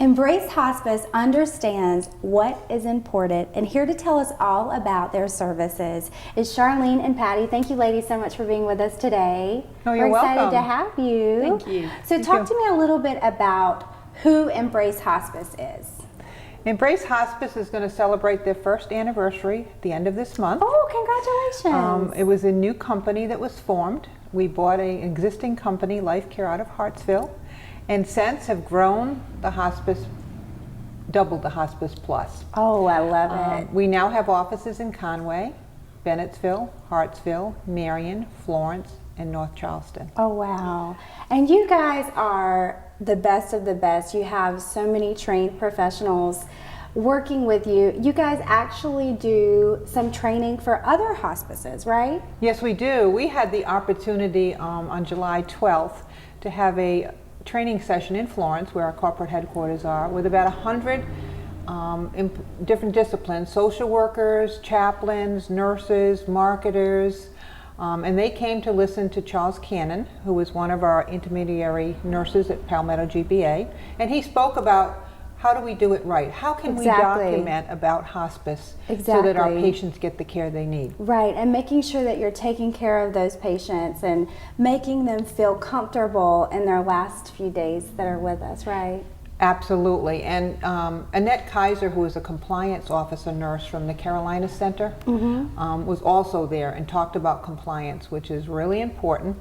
Embrace Hospice understands what is important, and here to tell us all about their services is Charlene and Patty. Thank you, ladies, so much for being with us today. Oh, you're We're excited welcome. to have you. Thank you. So talk to me a little bit about who Embrace Hospice is. Embrace Hospice is going to celebrate their first anniversary at the end of this month. Oh, congratulations. It was a new company that was formed. We bought an existing company, Life Care, out of Hartsville, and since have grown the hospice, doubled the Hospice Plus. Oh, I love it. We now have offices in Conway, Bennettsville, Hartsville, Marion, Florence, and North Charleston. Oh, wow. And you guys are the best of the best. You have so many trained professionals working with you. You guys actually do some training for other hospices, right? Yes, we do. We had the opportunity on July 12th to have a training session in Florence, where our corporate headquarters are, with about 100 different disciplines: social workers, chaplains, nurses, marketers, and they came to listen to Charles Cannon, who was one of our intermediary nurses at Palmetto GBA, and he spoke about how do we do it right? How can we document about hospice so that our patients get the care they need? Right, and making sure that you're taking care of those patients and making them feel comfortable in their last few days that are with us, right? Absolutely. And Annette Kaiser, who is a compliance officer nurse from the Carolina Center, was also there and talked about compliance, which is really important.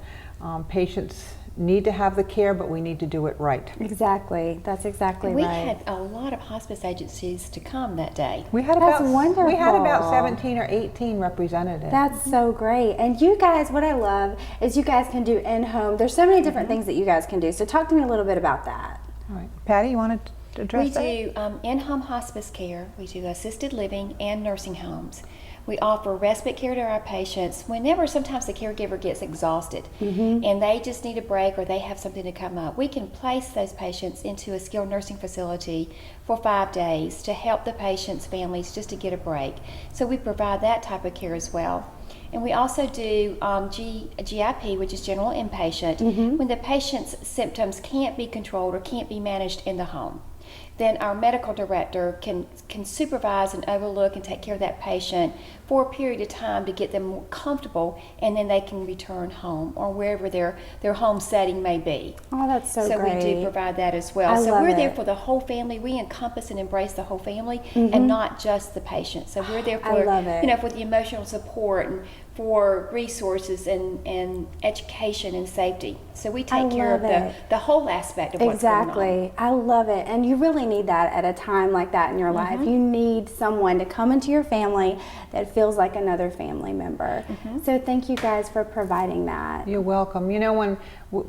Patients need to have the care, but we need to do it right. Exactly. That's exactly We right. had a lot of hospice agencies to come that day. We had That's about wonderful. We had about 17 or 18 representatives. That's so great. And you guys, what I love is you guys can do in-home. There's so many different things that you guys can do. So talk to me a little bit about that. All right. Patty, you want to address We that? do in-home hospice care, we do assisted living and nursing homes. We offer respite care to our patients whenever sometimes the caregiver gets exhausted and they just need a break or they have something to come up. We can place those patients into a skilled nursing facility for 5 days to help the patients' families just to get a break. So we provide that type of care as well. And we also do GIP, which is general inpatient, when the patient's symptoms can't be controlled or can't be managed in the home. Then our medical director can supervise and overlook and take care of that patient for a period of time to get them more comfortable, and then they can return home or wherever their home setting may be. Oh, that's so great. So we do provide that as well. I So love we're there it. for the whole family. We encompass and embrace the whole family and not just the patient. So we're there I love it. for, for the emotional support and for resources and education and safety. So we take care of love it. the whole aspect of what's going on. Exactly. I love it. And you really need that at a time like that in your life. You need someone to come into your family that feels like another family member. So thank you guys for providing that. You're welcome. You know, when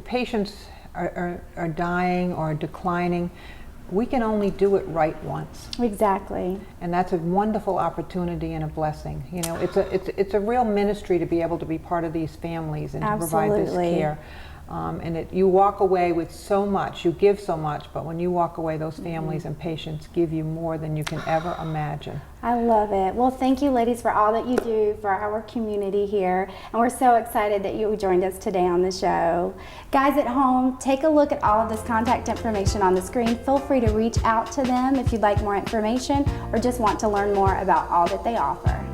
patients are dying or declining, we can only do it right once. Exactly. And that's a wonderful opportunity and a blessing. You know, it's a real ministry to be able to be part of these families and to provide this Absolutely. care. You walk away with so much, you give so much, but when you walk away, those families and patients give you more than you can ever imagine. I love it. Well, thank you, ladies, for all that you do for our community here. And we're so excited that you joined us today on the show. Guys at home, take a look at all of this contact information on the screen. Feel free to reach out to them if you'd like more information or just want to learn more about all that they offer.